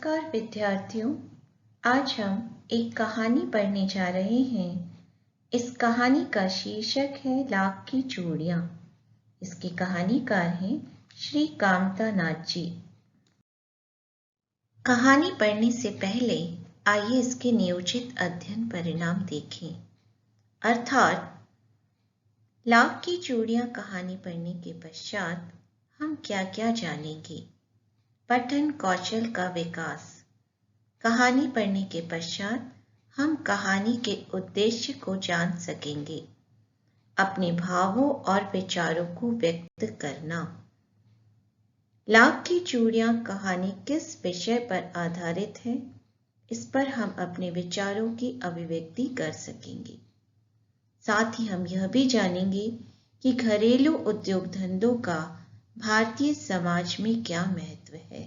नमस्कार विद्यार्थियों, आज हम एक कहानी पढ़ने जा रहे हैं। इस कहानी का शीर्षक है लाख की चूड़ियां। इसके कहानीकार हैं श्री कामता नाथ जी। कहानी पढ़ने से पहले आइए इसके नियोजित अध्ययन परिणाम देखें। अर्थात लाख की चूड़ियां कहानी पढ़ने के पश्चात हम क्या क्या जानेंगे। पठन कौशल का विकास। कहानी पढ़ने के पश्चात हम कहानी के उद्देश्य को जान सकेंगे। अपने भावों और विचारों को व्यक्त करना। लाख की चूड़ियां कहानी किस विषय पर आधारित है, इस पर हम अपने विचारों की अभिव्यक्ति कर सकेंगे। साथ ही हम यह भी जानेंगे कि घरेलू उद्योग धंधों का भारतीय समाज में क्या महत्व है।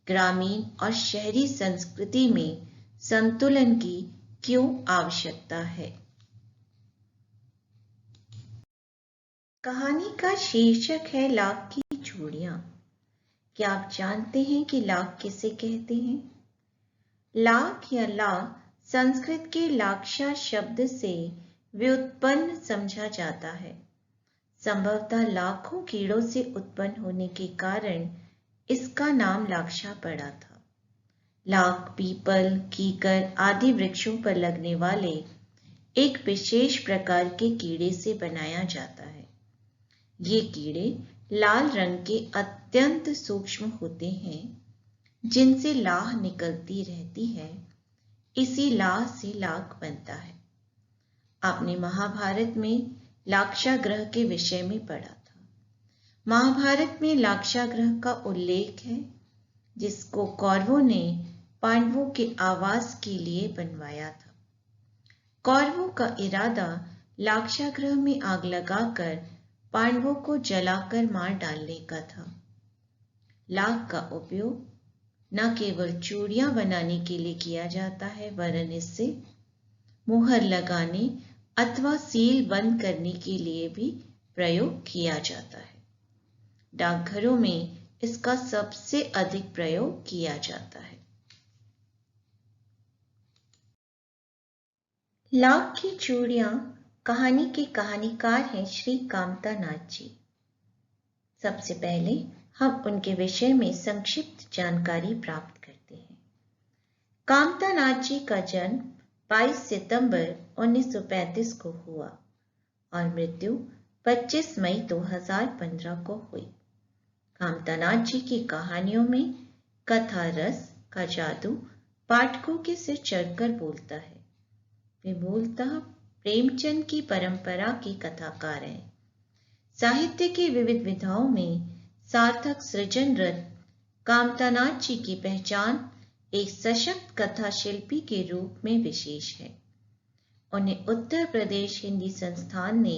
ग्रामीण और शहरी संस्कृति में संतुलन की क्यों आवश्यकता है। कहानी का शीर्षक है लाख की चूड़ियां। क्या आप जानते हैं कि लाख किसे कहते हैं? लाख या ला संस्कृत के लाक्षा शब्द से व्युत्पन्न समझा जाता है। संभवतः लाखों कीड़ों से उत्पन्न होने के कारण इसका नाम लाक्षा पड़ा था। लाख पीपल, कीकर आदि वृक्षों पर लगने वाले एक विशेष प्रकार के कीड़े से बनाया जाता है। ये कीड़े लाल रंग के अत्यंत सूक्ष्म होते हैं, जिनसे लाह निकलती रहती है। इसी लाह से लाख बनता है। आपने महाभारत में लाक्षागृह के विषय में पढ़ा था। महाभारत में लाक्षागृह का उल्लेख है, जिसको कौरवों ने पांडवों के आवास के लिए बनवाया था। कौरवों का इरादा लाक्षागृह में आग लगाकर पांडवों को जलाकर मार डालने का था। लाख का उपयोग न केवल चूड़ियां बनाने के लिए किया जाता है, वरन इससे मुहर लगाने अथवा सील बंद करने के लिए भी प्रयोग किया जाता है। डाकघरों में इसका सबसे अधिक प्रयोग किया जाता है। लाख की चूड़ियां कहानी के कहानीकार हैं श्री कामता नाथ जी। सबसे पहले हम उनके विषय में संक्षिप्त जानकारी प्राप्त करते हैं। कामता नाथ जी का जन्म 22 सितंबर 1935 को हुआ और मृत्यु 25 मई 2015 को हुई। कामता नाथ जी की कहानियों में कथा रस का जादू पाठकों के सिर चढ़कर बोलता है। वे मूलतः प्रेमचंद की परंपरा के कथाकार हैं। साहित्य की विविध विधाओं में सार्थक सृजनरत कामता नाथ जी की पहचान एक सशक्त कथा शिल्पी के रूप में विशेष है। उन्हें उत्तर प्रदेश हिंदी संस्थान ने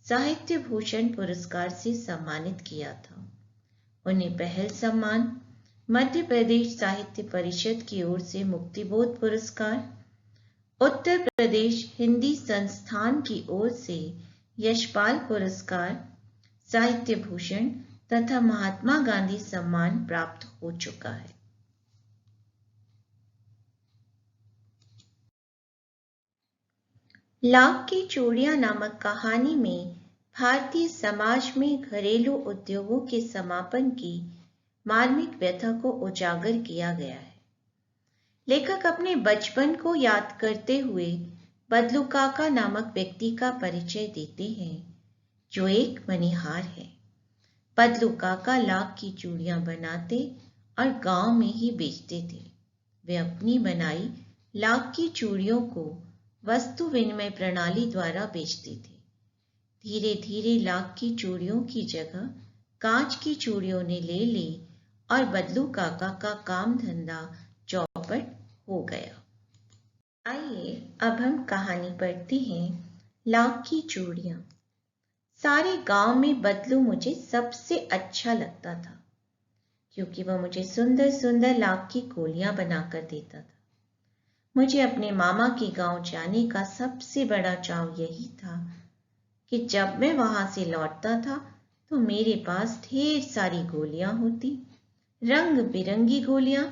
साहित्य भूषण पुरस्कार से सम्मानित किया था। उन्हें पहल सम्मान मध्य प्रदेश साहित्य परिषद की ओर से मुक्तिबोध पुरस्कार, उत्तर प्रदेश हिंदी संस्थान की ओर से यशपाल पुरस्कार, साहित्य भूषण तथा महात्मा गांधी सम्मान प्राप्त हो चुका है। लाख की चूड़ियां नामक कहानी में भारतीय समाज में घरेलू उद्योगों के समापन की मार्मिक व्यथा को उजागर किया गया है। लेखक अपने बचपन को याद करते हुए बदलू काका नामक व्यक्ति का परिचय देते हैं, जो एक मणिहार है। बदलू काका लाख की चूड़ियां बनाते और गांव में ही बेचते थे। वे अपनी बनाई लाख की चूड़ियों को वस्तु विनिमय प्रणाली द्वारा बेचते थे। धीरे धीरे लाख की चूड़ियों की जगह कांच की चूड़ियों ने ले ली और बदलू काका का काम धंधा चौपट हो गया। आइए अब हम कहानी पढ़ते हैं लाख की चूड़ियां। सारे गांव में बदलू मुझे सबसे अच्छा लगता था, क्योंकि वह मुझे सुंदर सुंदर लाख की गोलियां बनाकर देता था। मुझे अपने मामा के गांव जाने का सबसे बड़ा चाव यही था कि जब मैं वहां से लौटता था तो मेरे पास ढेर सारी गोलियां होती। रंग बिरंगी गोलियां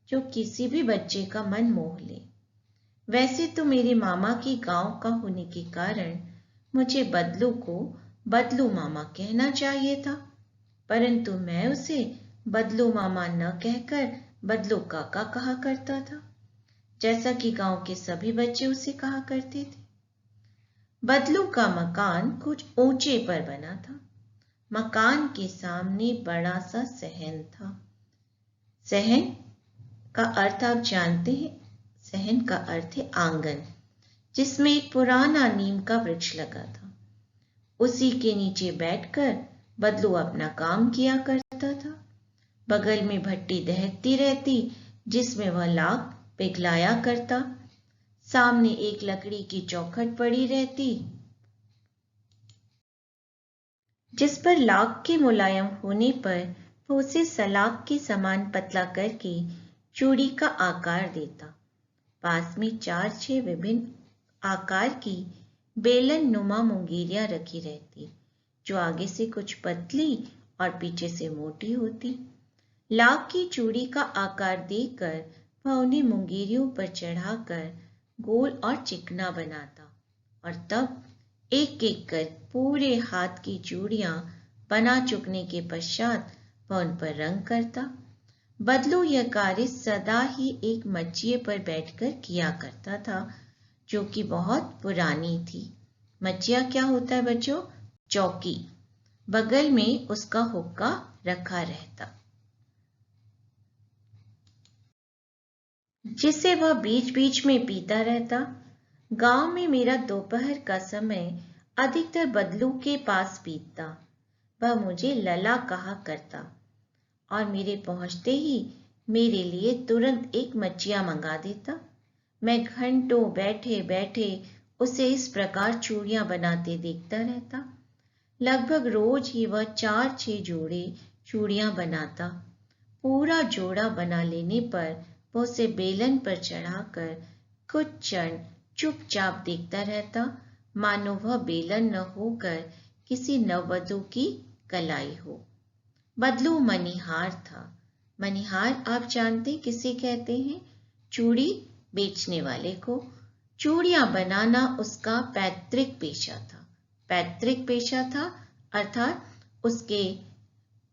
जो किसी भी बच्चे का मन मोह ले। वैसे तो मेरे मामा की गांव का होने के कारण मुझे बदलू को बदलू मामा कहना चाहिए था, परंतु मैं उसे बदलू मामा न कहकर बदलू काका कहा करता था, जैसा कि गांव के सभी बच्चे उसे कहा करते थे। बदलू का मकान कुछ ऊंचे पर बना था। मकान के सामने बड़ा सा सहन था। सहन का अर्थ आप जानते हैं। सहन का अर्थ है आंगन, जिसमें एक पुराना नीम का वृक्ष लगा था। उसी के नीचे बैठकर बदलू अपना काम किया करता था। बगल में भट्टी दहकती रहती, जिसमें वह लाख पिघलाया करता। सामने एक लकड़ी की चौखट पड़ी रहती, जिस पर लाख के मुलायम होने पर वह उसे सलाख के समान पतला करके चूड़ी का आकार देता। पास में 4-6 विभिन्न आकार की बेलन नुमा मुंगेरियां रखी रहती, जो आगे से कुछ पतली और पीछे से मोटी होती। लाख की चूड़ी का आकार देकर वह उन्हें मुंगेरियों पर चढ़ाकर गोल और चिकना बनाता और तब एक एक कर पूरे हाथ की चूड़ियां बना चुकने के पश्चात वह उन पर रंग करता। बदलू यह कार्य सदा ही एक मचिए पर बैठकर किया करता था, जो कि बहुत पुरानी थी। मचिया क्या होता है बच्चों? चौकी। बगल में उसका हुक्का रखा रहता, जिसे वह बीच बीच में पीता रहता। गांव में मेरा दोपहर का समय अधिकतर बदलू के पास बीतता। वह मुझे लला कहा करता और मेरे पहुंचते ही मेरे लिए तुरंत एक मचिया मंगा देता। मैं घंटों बैठे बैठे उसे इस प्रकार चूड़ियां बनाते देखता रहता। लगभग रोज ही वह 4-6 जोड़े चूड़ियां बनाता। पूरा जोड़ा बना लेने पर वह उसे बेलन पर चढ़ाकर कुछ क्षण चुपचाप देखता रहता, मानो वह बेलन न होकर किसी नववधू की कलाई हो। बदलू मनिहार था। मनिहार आप जानते किसे कहते हैं? चूड़ी बेचने वाले को। चूड़ियां बनाना उसका पैतृक पेशा था। पैतृक पेशा था अर्थात उसके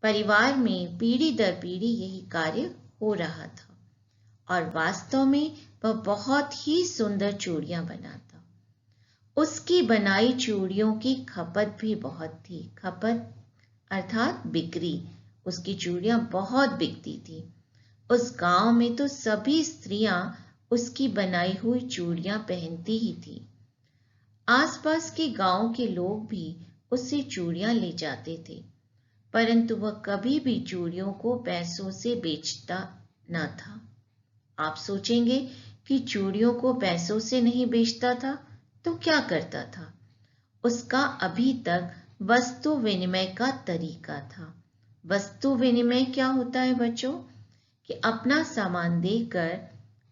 परिवार में पीढ़ी दर पीढ़ी यही कार्य हो रहा था और वास्तव में वह बहुत ही सुंदर चूड़ियां बनाता। उसकी बनाई चूड़ियों की खपत भी बहुत थी। खपत अर्थात बिक्री। उसकी चूड़ियां बहुत बिकती थी। उस गांव में तो सभी स्त्रियां उसकी बनाई हुई चूड़ियां पहनती ही थी। आसपास के गांव के लोग भी उससे चूड़ियां ले जाते थे, परंतु वह कभी भी चूड़ियों को पैसों से बेचता न था। आप सोचेंगे कि चूड़ियों को पैसों से नहीं बेचता था तो क्या करता था? उसका अभी तक वस्तु विनिमय का तरीका था। वस्तु विनिमय क्या होता है बच्चों? कि अपना सामान देकर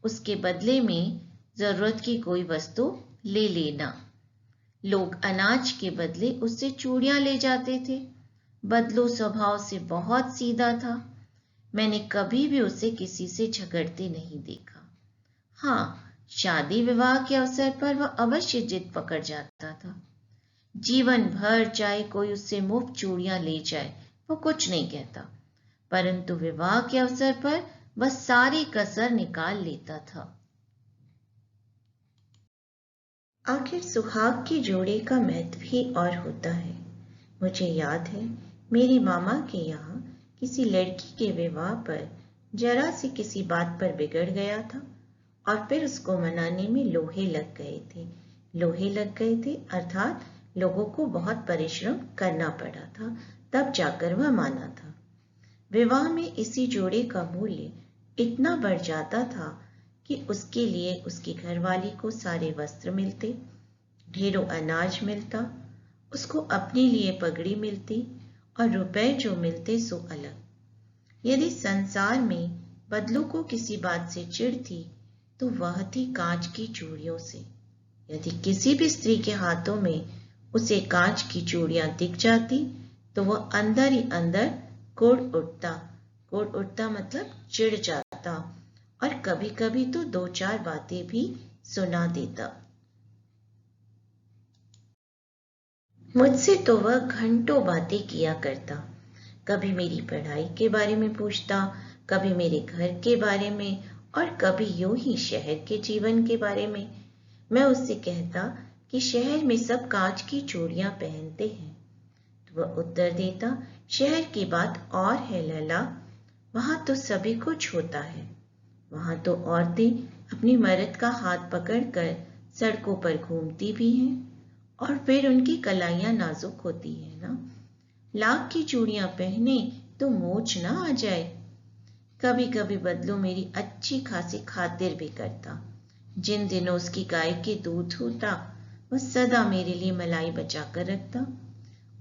उसके बदले में जरूरत की कोई वस्तु ले लेना। लोग अनाज के बदले उससे चूड़ियां ले जाते थे। बदलू स्वभाव से बहुत सीधा था। मैंने कभी भी उसे किसी से झगड़ते नहीं देखा। हाँ, शादी विवाह के अवसर पर वह अवश्य जिद पकड़ जाता था। जीवन भर चाहे कोई उससे मुफ्त चूड़ियां ले जाए, वो कुछ नहीं कहता, परंतु विवाह के अवसर पर वह सारी कसर निकाल लेता था। आखिर सुहाग की जोड़ी का महत्व ही और होता है। मुझे याद है मेरी मामा के यहाँ किसी लड़की के विवाह पर जरा सी किसी बात पर बिगड़ गया था और फिर उसको मनाने में लोहे लग गए थे। लोहे लग गए थे अर्थात लोगों को बहुत परिश्रम करना पड़ा था, तब जाकर वह माना था। विवाह में इसी जोड़े का मूल्य इतना बढ़ जाता था कि उसके लिए उसकी घरवाली को सारे वस्त्र मिलते, ढेरों अनाज मिलता, उसको अपने लिए पगड़ी मिलती और रुपए जो मिलते सो अलग। यदि संसार में बदलू को किसी बात से चिढ़ थी तो वह थी कांच की चूड़ियों से। यदि किसी भी स्त्री के हाथों में उसे कांच की चूड़ियां दिख जाती तो वह अंदर ही अंदर कुढ़ उठता। कुढ़ उठता मतलब चिढ़ जाता और कभी कभी तो 2-4 बातें भी सुना देता। मुझसे तो वह घंटों बातें किया करता। कभी मेरी पढ़ाई के बारे में पूछता, कभी मेरे घर के बारे में, और कभी यूं ही शहर के जीवन के बारे में। मैं उससे कहता कि शहर में सब कांच की चूड़ियां पहनते हैं। तो वह उत्तर देता, शहर की बात और है लैला, वहां तो सभी कुछ होता है। वहां तो औरतें अपनी मर्द का हाथ पकड़कर सड़कों पर घूमती भी हैं, और फिर उनकी कलाइयां नाजुक होती है ना। लाख की चूड़ियां पहने तो मोच ना आ जाए। कभी कभी बदलू मेरी अच्छी खासी खातिर भी करता। जिन दिनों उसकी गाय के दूध होता, वह सदा मेरे लिए मलाई बचा कर रखता।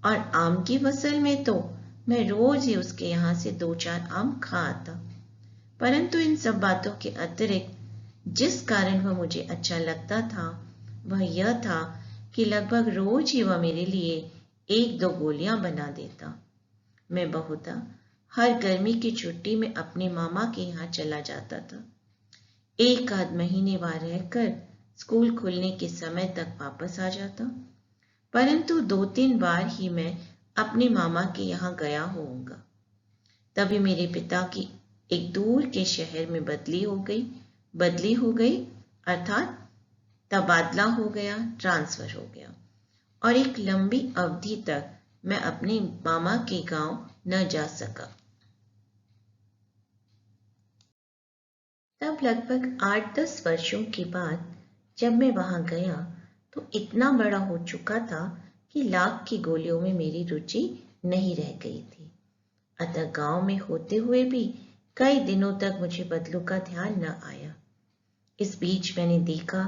और आम की फसल में तो मैं रोज ही उसके यहाँ से 2-4 आम खा आता। परंतु इन सब बातों के अतिरिक्त जिस कारण वह मुझे अच्छा लगता था, वह यह था कि लगभग रोज ही वह मेरे लिए 1-2 गोलियां बना देता। मैं बहुधा हर गर्मी की छुट्टी में अपने मामा के यहाँ चला जाता था। 1 आध महीने वहां रहकर स्कूल खुलने के समय तक वापस आ जाता। परंतु 2-3 बार ही मैं अपने मामा के यहाँ गया होऊंगा। तभी मेरे पिता की एक दूर के शहर में बदली हो गई, अर्थात तबादला हो गया, ट्रांसफर हो गया, और एक लंबी अवधि तक मैं अपने मामा के गांव न जा सका। तब लगभग 8-10 वर्षों के बाद जब मैं वहां गया तो इतना बड़ा हो चुका था कि लाख की गोलियों में मेरी रुचि नहीं रह गई थी। अतः गांव में होते हुए भी कई दिनों तक मुझे बदलू का ध्यान न आया। इस बीच मैंने देखा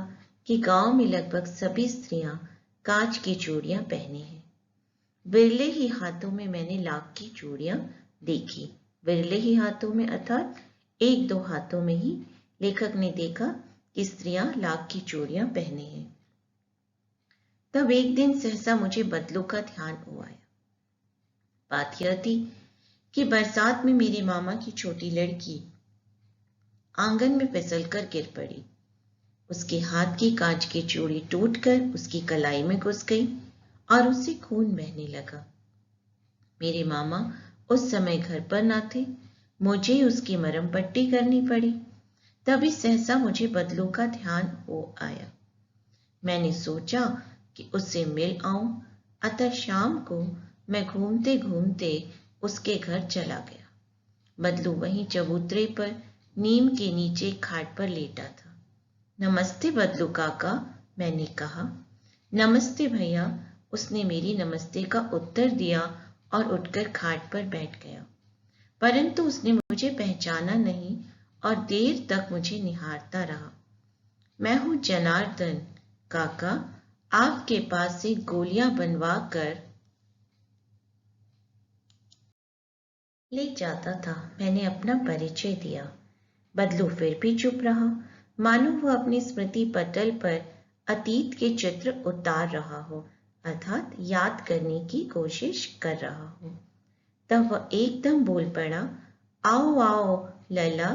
कि गांव में लगभग सभी स्त्रियां कांच की चूड़ियां पहने हैं। विरले ही हाथों में मैंने लाख की चूड़ियां देखी। विरले ही हाथों में अर्थात 1-2 हाथों में ही लेखक ने देखा कि स्त्रियां लाख की चूड़ियां पहने हैं। तब एक दिन सहसा मुझे बदलू का ध्यान आया। बात यह थी कि बरसात में मेरे मामा की छोटी लड़की आंगन में फिसलकर गिर पड़ी। उसके हाथ की कांच की चूड़ी टूटकर उसकी कलाई में घुस गई और उससे खून बहने लगा। मेरे मामा उस समय घर पर न थे। मुझे उसकी मरहम पट्टी करनी पड़ी। तभी सहसा मुझे बदलू का ध्यान हो आया। मैंने सोचा कि उससे मिल आऊं, अतः शाम को मैं घूमते घूमते उसके घर चला गया। बदलू वहीं चबूतरे पर नीम के नीचे खाट पर लेटा था। नमस्ते बदलू काका, मैंने कहा। नमस्ते भैया, उसने मेरी नमस्ते का उत्तर दिया और उठकर खाट पर बैठ गया। परंतु उसने मुझे पहचाना नहीं और देर तक मुझे निहारता रहा। मैं हूं जनार्दन काका, आपके पास से गोलियां बनवा कर ले जाता था। मैंने अपना परिचय दिया। बदलू फिर भी चुप रहा, मानो वह अपनी स्मृति पटल पर अतीत के चित्र उतार रहा हो, अर्थात याद करने की कोशिश कर रहा हो। तब वह एकदम बोल पड़ा, आओ आओ लैला,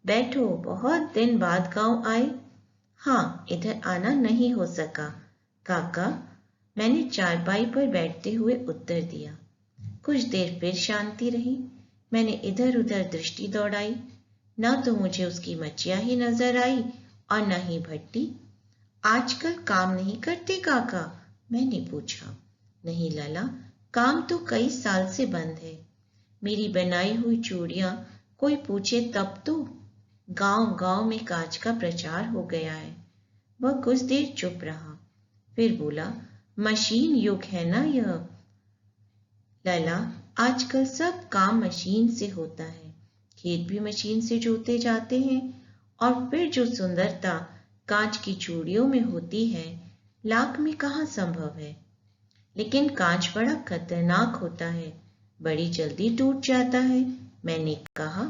बैठो, बहुत दिन बाद गांव आए। हाँ, इधर आना नहीं हो सका काका, मैंने चारपाई पर बैठते हुए उत्तर दिया। कुछ देर फिर शांति रही। मैंने इधर उधर दृष्टि दौड़ाई। न तो मुझे उसकी मचिया ही नजर आई और न ही भट्टी। आजकल काम नहीं करते काका, मैंने पूछा। नहीं लाला, काम तो कई साल से बंद है। मेरी बनाई हुई चूड़ियां कोई पूछे तब तो। गांव गांव में कांच का प्रचार हो गया है। वह कुछ देर चुप रहा, फिर बोला, मशीन युग है ना यह लैला, आजकल सब काम मशीन से होता है। खेत भी मशीन से जोते जाते हैं, और फिर जो सुंदरता कांच की चूड़ियों में होती है, लाख में कहाँ संभव है। लेकिन कांच बड़ा खतरनाक होता है, बड़ी जल्दी टूट जाता है, मैंने कहा।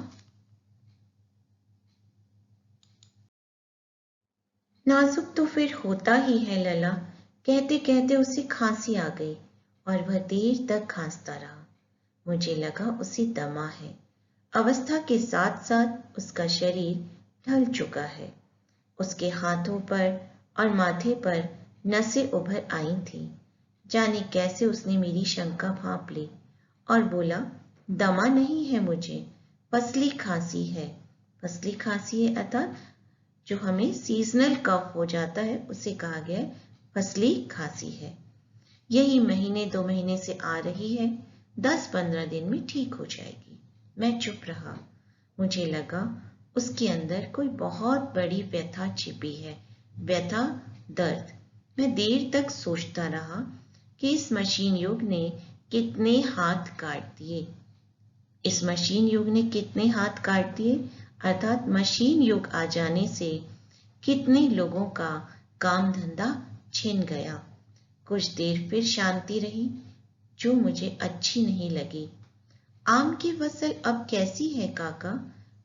नाजुक तो फिर होता ही है लला, कहते कहते उसे खांसी आ गई और वह देर तक खांसता रहा। मुझे लगा उसे दमा है। अवस्था के साथ साथ उसका शरीर ढल चुका है। उसके हाथों पर और माथे पर नसें उभर आई थीं। जाने कैसे उसने मेरी शंका भांप ली और बोला, दमा नहीं है मुझे, पसली खांसी है। पसली खांसी है अर्थात जो हमें सीजनल कफ हो जाता है उसे कहा गया है पसली खांसी है। यही महीने 2 महीने से आ रही है, 10-15 दिन में ठीक हो जाएगी। मैं चुप रहा। मुझे लगा उसके अंदर कोई बहुत बड़ी व्यथा छिपी है। व्यथा, दर्द। मैं देर तक सोचता रहा कि इस मशीन युग ने कितने हाथ काट दिए। इस मशीन युग ने कितने हाथ काट दिए अर्थात मशीन युग आ जाने से कितने लोगों का काम धंधा छिन गया। कुछ देर फिर शांति रही जो मुझे अच्छी नहीं लगी। आम की फसल अब कैसी है काका?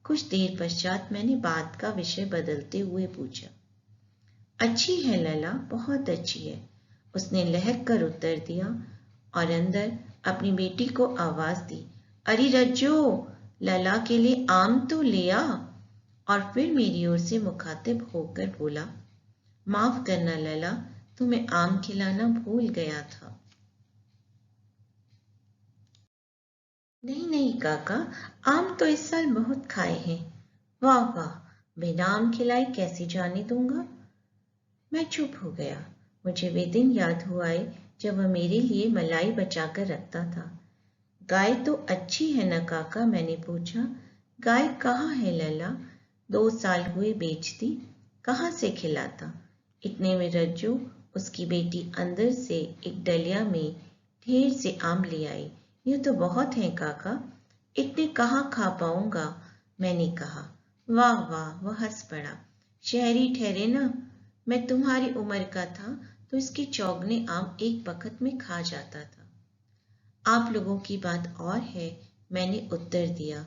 कुछ देर पश्चात मैंने बात का विषय बदलते हुए पूछा। अच्छी है लला, बहुत अच्छी है, उसने लहक कर उत्तर दिया और अंदर अपनी बेटी को आवाज दी, अरे रज्जो, लला के लिए आम तो ले आ। और फिर मेरी ओर से मुखातिब होकर बोला, माफ करना लला, तुम्हें आम खिलाना भूल गया था। नहीं नहीं काका, आम तो इस साल बहुत खाए हैं। वाह वाह, बिना आम खिलाए कैसे जाने दूंगा। मैं चुप हो गया। मुझे वे दिन याद हुआ जब वह मेरे लिए मलाई बचाकर रखता था। गाय तो अच्छी है न काका? मैंने पूछा। गाय कहाँ है लला? 2 साल हुए बेच दी, कहाँ से खिलाता। इतने में रज्जू, उसकी बेटी, अंदर से एक डलिया में ढेर से आम ले आई। ये तो बहुत है काका, इतने कहाँ खा पाऊंगा, मैंने कहा। वाह वाह, वह हंस पड़ा। शहरी ठहरे ना, मैं तुम्हारी उम्र का था तो इसके चौगने आम एक वक्त में खा जाता था। आप लोगों की बात और है, मैंने उत्तर दिया।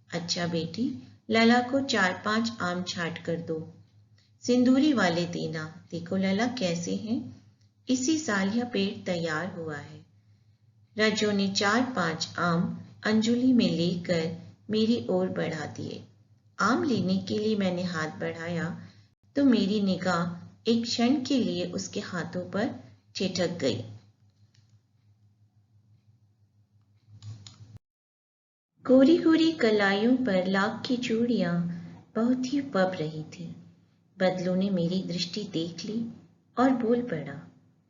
अच्छा बेटी, लला को 4-5 आम छाट कर दो, सिंदूरी वाले देना। देखो लला कैसे हैं, इसी साल यह पेड़ तैयार हुआ है। रज्जो ने 4-5 आम अंजुली में लेकर मेरी ओर बढ़ा दिए। आम लेने के लिए मैंने हाथ बढ़ाया तो मेरी निगाह एक क्षण के लिए उसके हाथों पर ठिठक गई। गोरी गोरी कलाइयों पर लाख की चूड़ियां बहुत ही पब रही थी। बदलू ने मेरी दृष्टि देख ली और बोल पड़ा,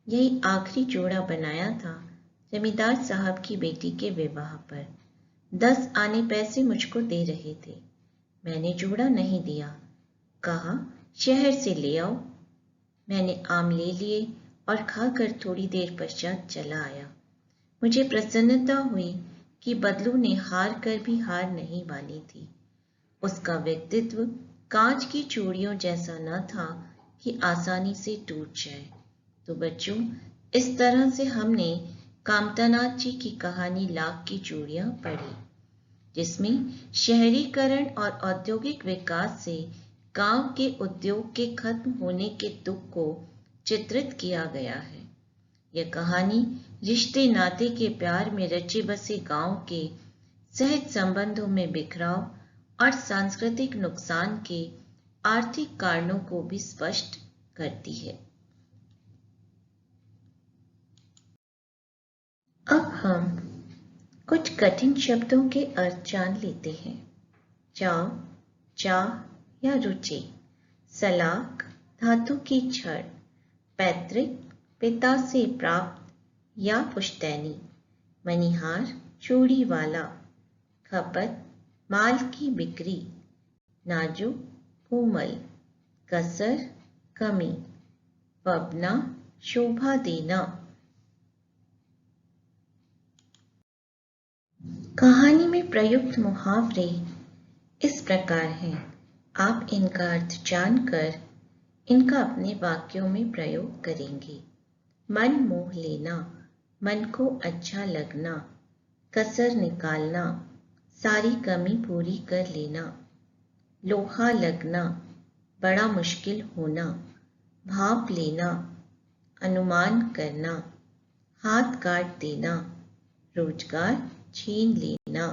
यही आखिरी जोड़ा बनाया था जमींदार साहब की बेटी के विवाह पर। 10 आने पैसे मुझको दे रहे थे। मैंने जोड़ा नहीं दिया, कहा शहर से ले आओ। मैंने आम ले लिए और खाकर थोड़ी देर पश्चात चला आया। मुझे प्रसन्नता हुई कि बदलू ने हार कर भी हार नहीं मानी थी। उसका व्यक्तित्व कांच की चूड़ियों जैसा न था कि आसानी से टूट जाए। तो बच्चों, इस तरह से हमने कामतानाथ जी की कहानी लाख की चूड़ियां पढ़ी, जिसमें शहरीकरण और औद्योगिक विकास से गांव के उद्योग के खत्म होने के दुख को चित्रित किया गया है। यह कहानी रिश्ते नाते के प्यार में रचे बसे गांव के सहज संबंधों में बिखराव और सांस्कृतिक नुकसान के आर्थिक कारणों को भी स्पष्ट करती है। अब हम कुछ कठिन शब्दों के अर्थ जान लेते हैं। चाव, चाह या रुचि, सलाख, धातु की छड़, पैतृक, पिता से प्राप्त या पुश्तैनी, मनिहार, चूड़ी वाला, खपत, माल की बिक्री, नाजुक, कोमल, कसर, कमी, पबना, शोभा देना। कहानी में प्रयुक्त मुहावरे इस प्रकार हैं। आप इनका अर्थ जानकर इनका अपने वाक्यों में प्रयोग करेंगे। मन मोह लेना, मन को अच्छा लगना, कसर निकालना, सारी कमी पूरी कर लेना, लोहा लगना, बड़ा मुश्किल होना, भाप लेना, अनुमान करना, हाथ काट देना, रोजगार छीन लेना।